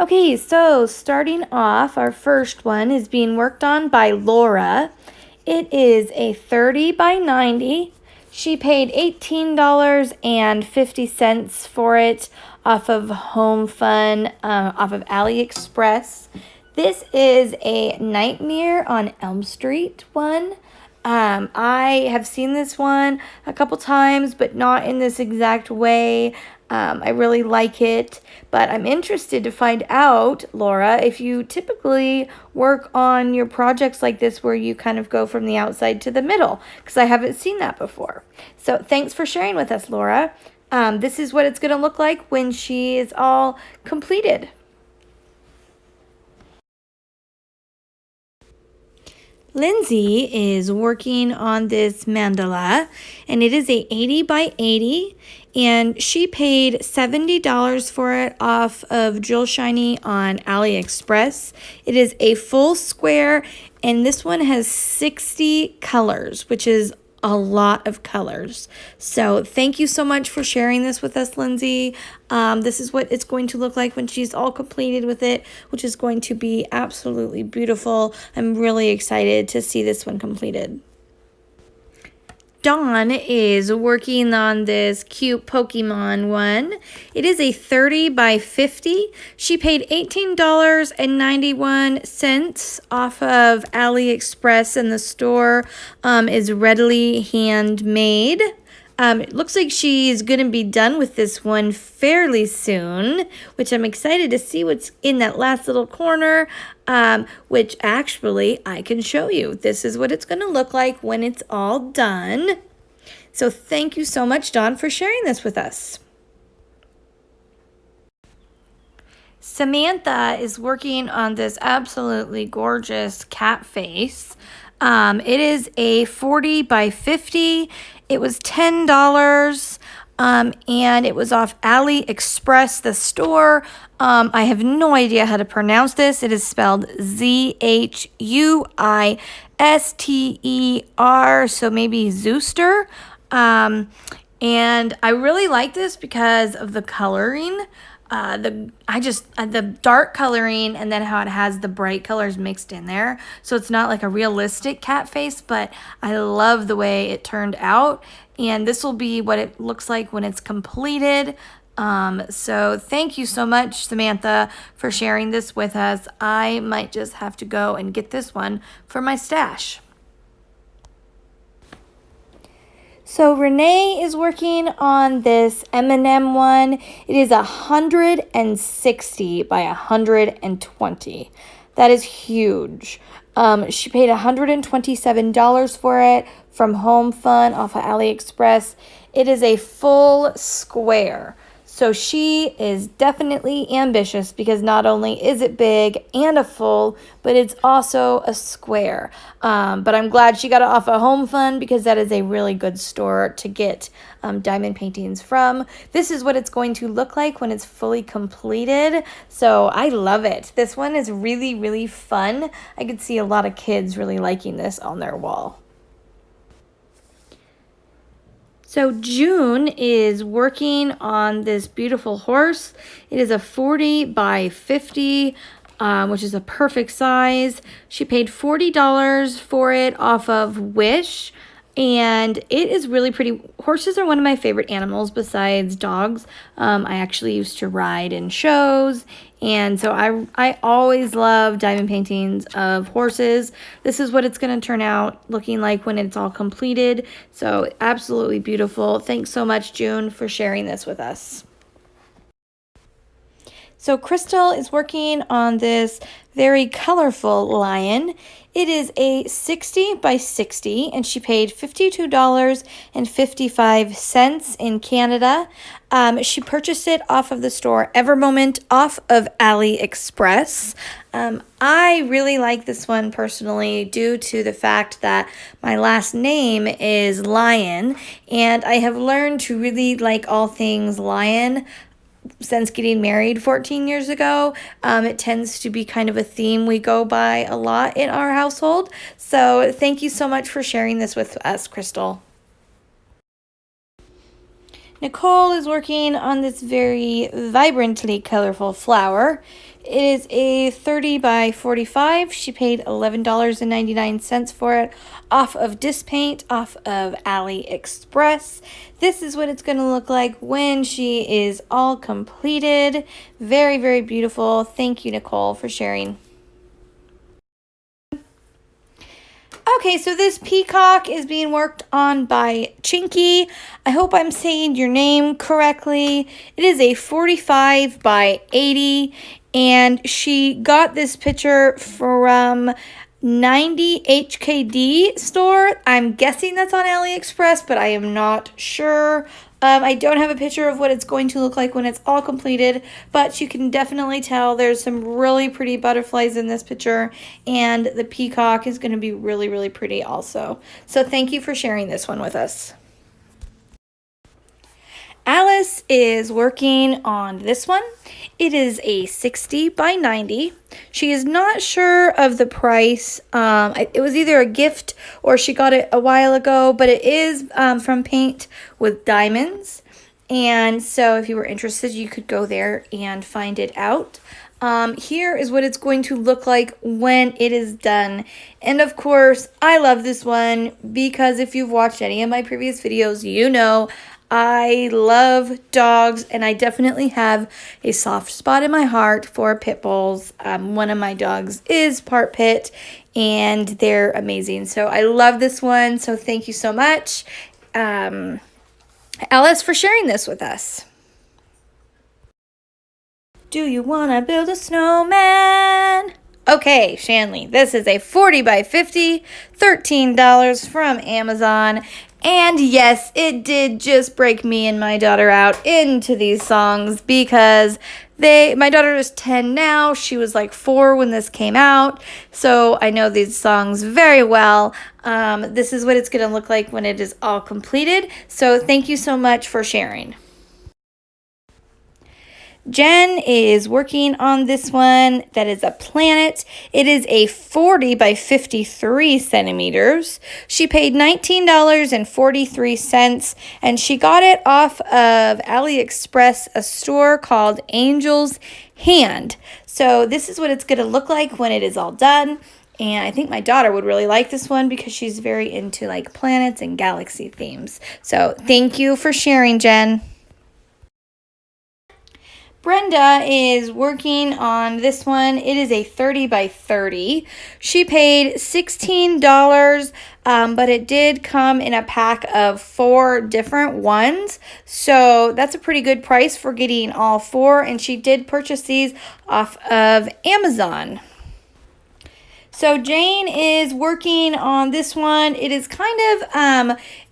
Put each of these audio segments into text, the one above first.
Okay, so starting off, our first one is being worked on by Laura. It is a 30 by 90. She paid $18.50 for it off of Home Fun, off of AliExpress. This is a Nightmare on Elm Street one. I have seen this one a couple times, but not in this exact way. I really like it, but I'm interested to find out, Laura, if you typically work on your projects like this where you kind of go from the outside to the middle, because I haven't seen that before. So thanks for sharing with us, Laura. This is what it's going to look like when she is all completed. Lindsay is working on this mandala, and it is a 80 by 80, and she paid $70 for it off of Jewel Shiny on AliExpress. It is a full square, and this one has 60 colors, which is a lot of colors. So thank you so much for sharing this with us, Lindsay. This is what it's going to look like when she's all completed with it, which is going to be absolutely beautiful. I'm really excited to see this one completed. Dawn is working on this cute Pokemon one. It is a 30 by 50. She paid $18.91 off of AliExpress, and the store is readily handmade. It looks like she's going to be done with this one fairly soon, which I'm excited to see what's in that last little corner, which actually I can show you. This is what it's going to look like when it's all done. So thank you so much, Dawn, for sharing this with us. Samantha is working on this absolutely gorgeous cat face. It is a 40 by 50. It was $10, and it was off AliExpress, the store. I have no idea how to pronounce this. It is spelled Zhuister, so maybe Zooster. And I really like this because of the coloring. The dark coloring, and then how it has the bright colors mixed in there. So it's not like a realistic cat face, but I love the way it turned out. And this will be what it looks like when it's completed. So thank you so much, Samantha, for sharing this with us. I might just have to go and get this one for my stash. So Renee is working on this M&M one. It is 160 by 120. That is huge. She paid $127 for it from Home Fun off of AliExpress. It is a full square. So she is definitely ambitious because not only is it big and a full, but it's also a square. But I'm glad she got it off of Home Fun because that is a really good store to get diamond paintings from. This is what it's going to look like when it's fully completed. So I love it. This one is really, really fun. I could see a lot of kids really liking this on their wall. So June is working on this beautiful horse. It is a 40 by 50, which is a perfect size. She paid $40 for it off of Wish, and it is really pretty. Horses are one of my favorite animals besides dogs. I actually used to ride in shows, and so I always love diamond paintings of horses. This is what it's going to turn out looking like when it's all completed. So absolutely beautiful. Thanks so much, June, for sharing this with us. So Crystal is working on this very colorful lion. It is a 60 by 60, and she paid $52.55 in Canada. She purchased it off of the store Evermoment off of AliExpress. I really like this one personally due to the fact that my last name is Lion, and I have learned to really like all things lion since getting married 14 years ago. It tends to be kind of a theme we go by a lot in our household. So thank you so much for sharing this with us, Crystal. Nicole is working on this very vibrantly colorful flower. It is a 30 by 45. She paid $11.99 for it off of Dispaint, off of AliExpress. This is what it's going to look like when she is all completed. Very, very beautiful. Thank you, Nicole, for sharing. Okay, so this peacock is being worked on by Chinky. I hope I'm saying your name correctly. It is a 45 by 80, and she got this picture from 90 HKD store. I'm guessing that's on AliExpress, but I am not sure. I don't have a picture of what it's going to look like when it's all completed, but you can definitely tell there's some really pretty butterflies in this picture, and the peacock is going to be really, really pretty also. So thank you for sharing this one with us. Alice is working on this one. It is a 60 by 90. She is not sure of the price. It was either a gift or she got it a while ago, but it is from Paint with Diamonds. And so if you were interested, you could go there and find it out. Here is what it's going to look like when it is done. And of course, I love this one because if you've watched any of my previous videos, you know I love dogs, and I definitely have a soft spot in my heart for pit bulls. One of my dogs is part pit, and they're amazing. So I love this one. So thank you so much, Alice, for sharing this with us. Do you want to build a snowman? Okay, Shanley, this is a 40 by 50, $13 from Amazon. And yes, it did just break me and my daughter out into these songs because my daughter is 10 now. She was like 4 when this came out. So I know these songs very well. This is what it's going to look like when it is all completed. So thank you so much for sharing. Jen is working on this one. That is a planet. It is a 40 by 53 centimeters. She paid $19.43, and she got it off of AliExpress, a store called Angel's Hand. So this is what it's going to look like when it is all done. And I think my daughter would really like this one because she's very into like planets and galaxy themes. So thank you for sharing, Jen. Brenda is working on this one. It is a 30 by 30. She paid $16, but it did come in a pack of 4 different ones. So that's a pretty good price for getting all 4, and she did purchase these off of Amazon. So Jane is working on this one. It is kind of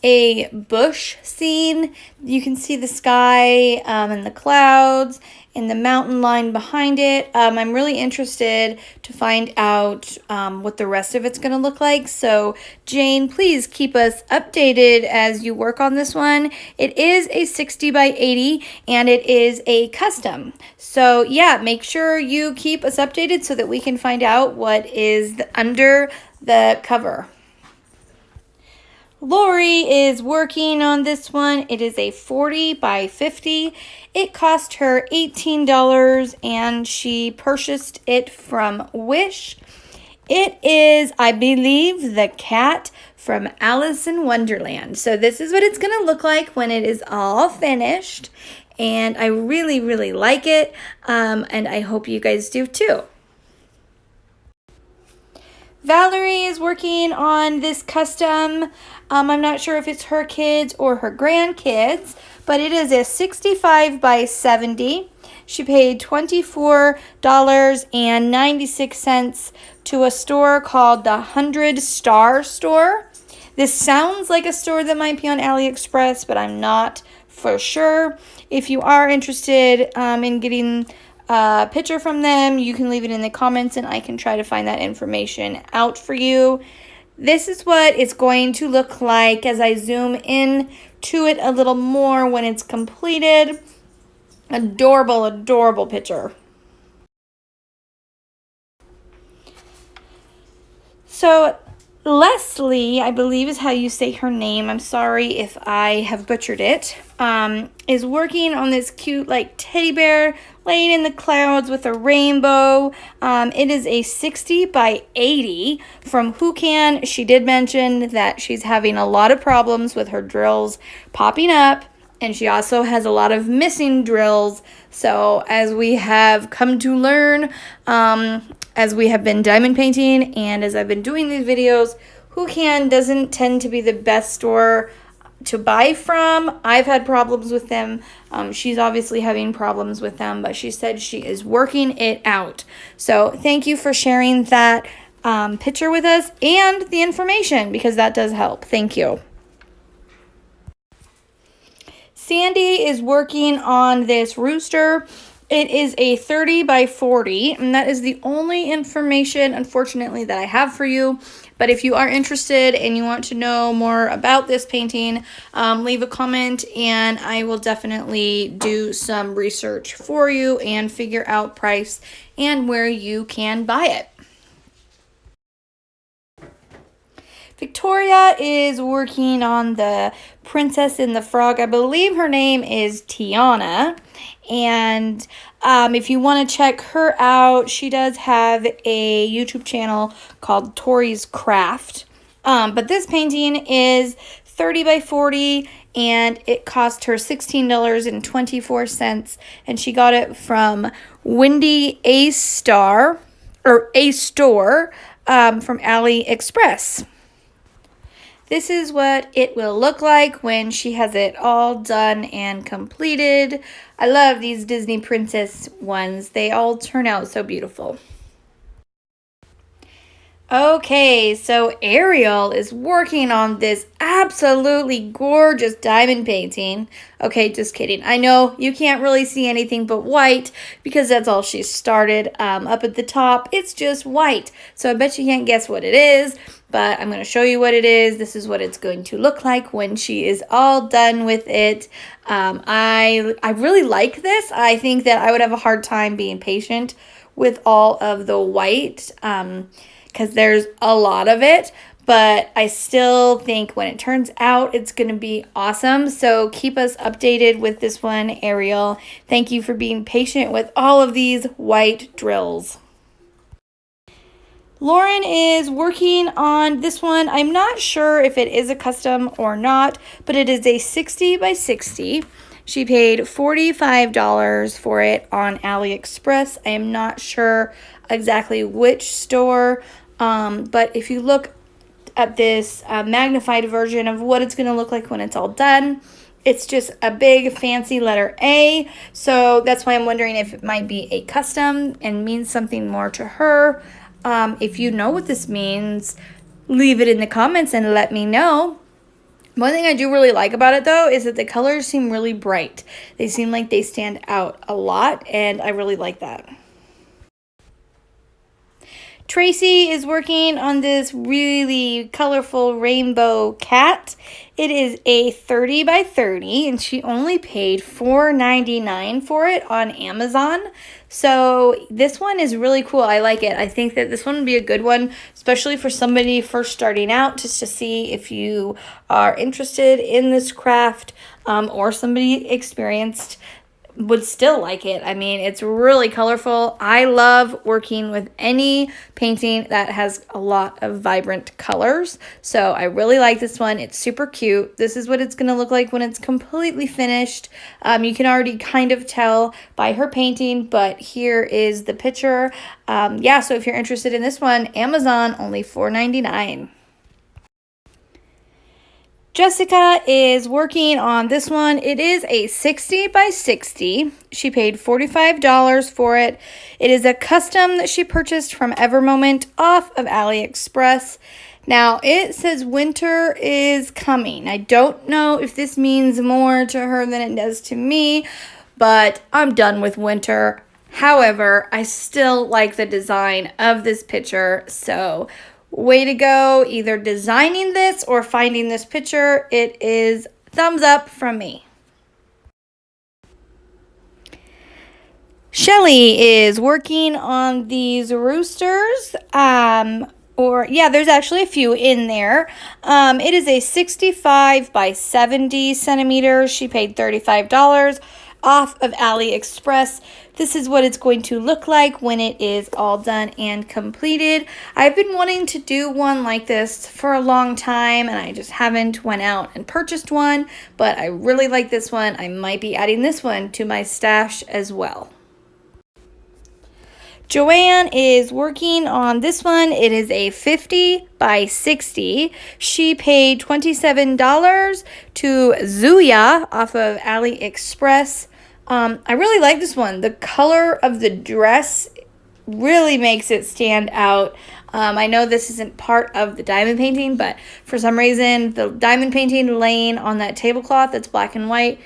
a bush scene. You can see the sky and the clouds and the mountain line behind it. I'm really interested to find out what the rest of it's going to look like. So Jane, please keep us updated as you work on this one. It is a 60 by 80 and it is a custom. So yeah, make sure you keep us updated so that we can find out what is under the cover. Lori is working on this one. It is a 40 by 50. It cost her $18 and she purchased it from Wish. It is, I believe, the cat from Alice in Wonderland. So this is what it's going to look like when it is all finished. And I really, really like it. And I hope you guys do too. Valerie is working on this custom. I'm not sure if it's her kids or her grandkids, but it is a 65 by 70. She paid $24.96 to a store called the 100 Star Store. This sounds like a store that might be on AliExpress, but I'm not for sure. If you are interested in getting a picture from them, you can leave it in the comments and I can try to find that information out for you. This is what it's going to look like as I zoom in to it a little more when it's completed. Adorable, adorable picture. So Leslie, I believe is how you say her name. I'm sorry if I have butchered it. Is working on this cute like teddy bear laying in the clouds with a rainbow. It is a 60 by 80 from Who Can. She did mention that she's having a lot of problems with her drills popping up, and she also has a lot of missing drills. So as we have come to learn, as we have been diamond painting and as I've been doing these videos, Who Can doesn't tend to be the best store to buy from. I've had problems with them. She's obviously having problems with them, but she said she is working it out. So thank you for sharing that picture with us and the information, because that does help. Thank you. Sandy is working on this rooster. It is a 30 by 40, and that is the only information, unfortunately, that I have for you. But if you are interested and you want to know more about this painting, leave a comment, and I will definitely do some research for you and figure out price and where you can buy it. Victoria is working on the Princess and the Frog. I believe her name is Tiana. And if you want to check her out, she does have a YouTube channel called Tori's Craft. But this painting is 30 by 40, and it cost her $16.24. And she got it from Wendy A Store from AliExpress. This is what it will look like when she has it all done and completed. I love these Disney princess ones. They all turn out so beautiful. Okay, so Ariel is working on this absolutely gorgeous diamond painting. Okay, just kidding. I know you can't really see anything but white because that's all she started. Up at the top, it's just white. So I bet you can't guess what it is, but I'm going to show you what it is. This is what it's going to look like when she is all done with it. I really like this. I think that I would have a hard time being patient with all of the white, because there's a lot of it, but I still think when it turns out, it's going to be awesome. So keep us updated with this one, Ariel. Thank you for being patient with all of these white drills. Lauren is working on this one. I'm not sure if it is a custom or not, but it is a 60 by 60. She paid $45 for it on AliExpress. I am not sure exactly which store, but if you look at this magnified version of what it's going to look like when it's all done, it's just a big fancy letter A. So that's why I'm wondering if it might be a custom and means something more to her. If you know what this means, leave it in the comments and let me know. One thing I do really like about it, though, is that the colors seem really bright. They seem like they stand out a lot, and I really like that. Tracy is working on this really colorful rainbow cat. It is a 30 by 30, and she only paid $4.99 for it on Amazon. So this one is really cool. I like it. I think that this one would be a good one, especially for somebody first starting out, just to see if you are interested in this craft, or somebody experienced would still like it. I mean, it's really colorful. I love working with any painting that has a lot of vibrant colors. So I really like this one. It's super cute. This is what it's going to look like when it's completely finished. You can already kind of tell by her painting, but here is the picture. Yeah, so if you're interested in this one, Amazon, only $4.99. Jessica is working on this one. It is a 60 by 60. She paid $45 for it. It is a custom that she purchased from Evermoment off of AliExpress. Now, it says winter is coming. I don't know if this means more to her than it does to me, but I'm done with winter. However, I still like the design of this picture, so way to go, either designing this or finding this picture. It is thumbs up from me. Shelly is working on these roosters. Or yeah, there's actually a few in there. It is a 65 by 70 centimeters. She paid $35 off of AliExpress. This is what it's going to look like when it is all done and completed. I've been wanting to do one like this for a long time, and I just haven't went out and purchased one, but I really like this one. I might be adding this one to my stash as well. Joanne is working on this one. It is a 50 by 60. She paid $27 to Zuya off of AliExpress. I really like this one. The color of the dress really makes it stand out. I know this isn't part of the diamond painting, but for some reason, the diamond painting laying on that tablecloth that's black and white,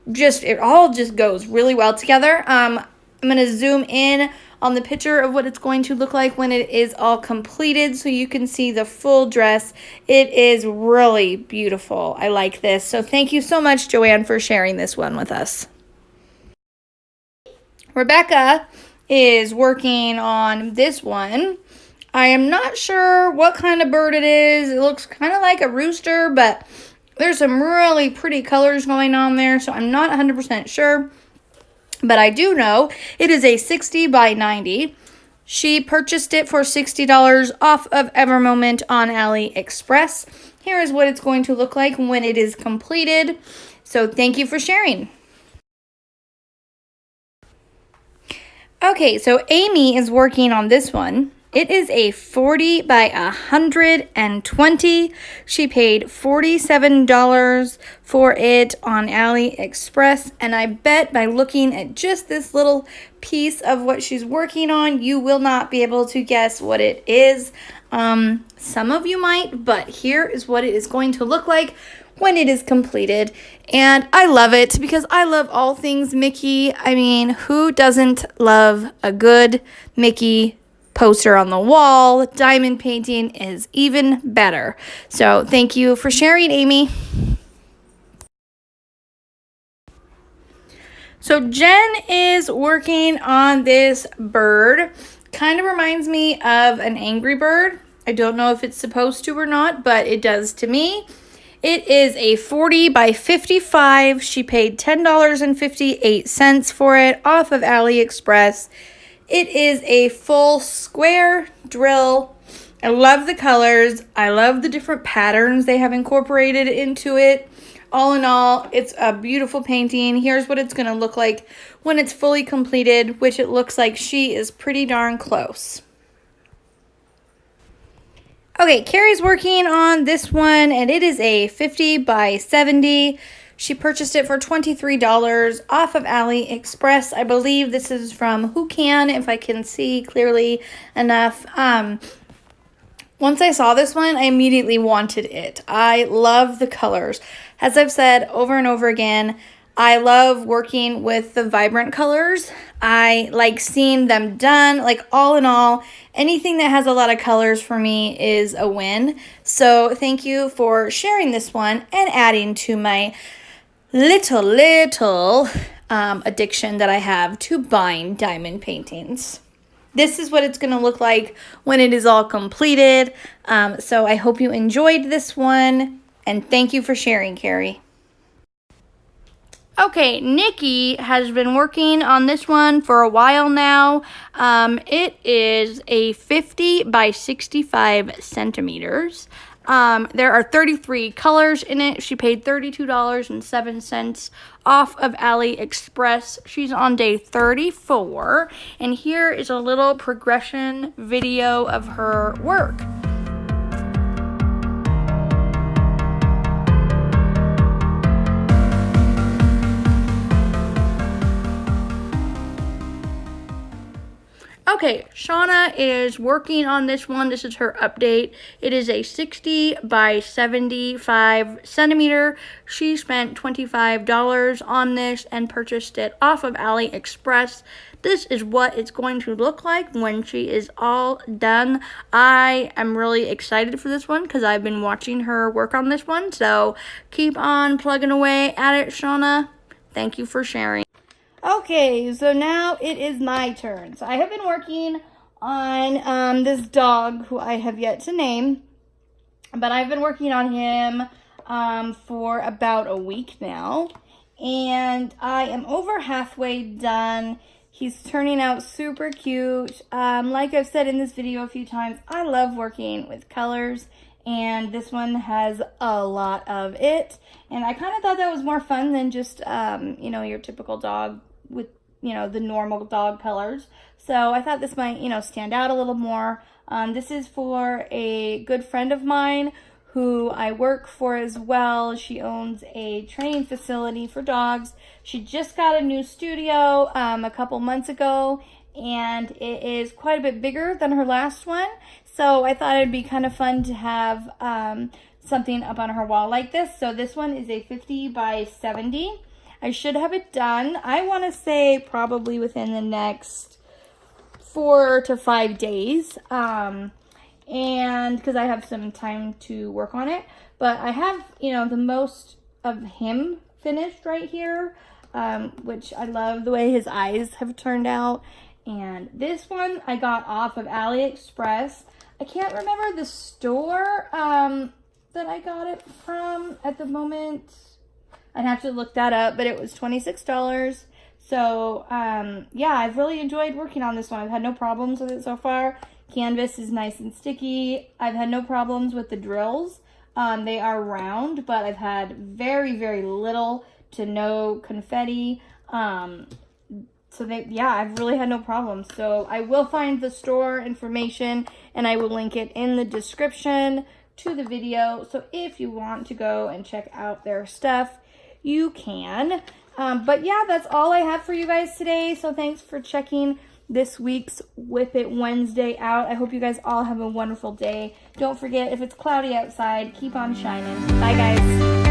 it all just goes really well together. I'm going to zoom in on the picture of what it's going to look like when it is all completed so you can see the full dress. It is really beautiful. I like this. So thank you so much, Joanne, for sharing this one with us. Rebecca is working on this one. I am not sure what kind of bird it is. It looks kind of like a rooster, but there's some really pretty colors going on there, so I'm not 100% sure. But I do know it is a 60 by 90. She purchased it for $60 off of Evermoment on AliExpress. Here is what it's going to look like when it is completed. So thank you for sharing. Okay, so Amy is working on this one. It is a 40 by 120. She paid $47 for it on AliExpress. And I bet by looking at just this little piece of what she's working on, you will not be able to guess what it is. Some of you might, but here is what it is going to look like when it is completed. And I love it because I love all things Mickey. I mean, who doesn't love a good Mickey poster on the wall? Diamond painting is even better. So thank you for sharing, Amy. So Jen is working on this bird. Kind of reminds me of an Angry Bird. I don't know if it's supposed to or not, but it does to me. It is a 40 by 55. She paid $10.58 for it off of AliExpress. It is a full square drill. I love the colors. I love the different patterns they have incorporated into it. All in all, it's a beautiful painting. Here's what it's going to look like when it's fully completed, which it looks like she is pretty darn close. Okay, Carrie's working on this one, and it is a 50 by 70. She purchased it for $23 off of AliExpress. I believe this is from Who Can, if I can see clearly enough. Once I saw this one, I immediately wanted it. I love the colors. As I've said over and over again, I love working with the vibrant colors. I like seeing them done. Like, all in all, anything that has a lot of colors for me is a win. So thank you for sharing this one and adding to my little addiction that I have to buying diamond paintings. This is what it's going to look like when it is all completed. So I hope you enjoyed this one, and thank you for sharing, Carrie. Okay, Nikki has been working on this one for a while now. It is a 50 by 65 centimeters. There are 33 colors in it. She paid $32.07 off of AliExpress. She's on day 34. And here is a little progression video of her work. Okay, Shauna is working on this one. This is her update. It is a 60 by 75 centimeter. She spent $25 on this and purchased it off of AliExpress. This is what it's going to look like when she is all done. I am really excited for this one because I've been watching her work on this one. So keep on plugging away at it, Shauna. Thank you for sharing. Okay, so now it is my turn. So I have been working on this dog who I have yet to name. But I've been working on him for about a week now. And I am over halfway done. He's turning out super cute. Like I've said in this video a few times, I love working with colors. And this one has a lot of it. And I kind of thought that was more fun than just, you know, your typical dog with, you know, the normal dog colors. So I thought this might, you know, stand out a little more. This is for a good friend of mine who I work for as well. She owns a training facility for dogs. She just got a new studio a couple months ago, and it is quite a bit bigger than her last one. So I thought it'd be kind of fun to have something up on her wall like this. So this one is a 50 by 70. I should have it done, I want to say probably within the next 4 to 5 days. And because I have some time to work on it, but I have, you know, the most of him finished right here, which I love the way his eyes have turned out. And this one I got off of AliExpress. I can't remember the store that I got it from at the moment. I'd have to look that up, but it was $26. So yeah, I've really enjoyed working on this one. I've had no problems with it so far. Canvas is nice and sticky. I've had no problems with the drills. They are round, but I've had very, very little to no confetti. Yeah, I've really had no problems. So I will find the store information and I will link it in the description to the video. So if you want to go and check out their stuff, you can. But yeah, that's all I have for you guys today. So thanks for checking this week's Whip It Wednesday out. I hope you guys all have a wonderful day. Don't forget, if it's cloudy outside, keep on shining. Bye, guys.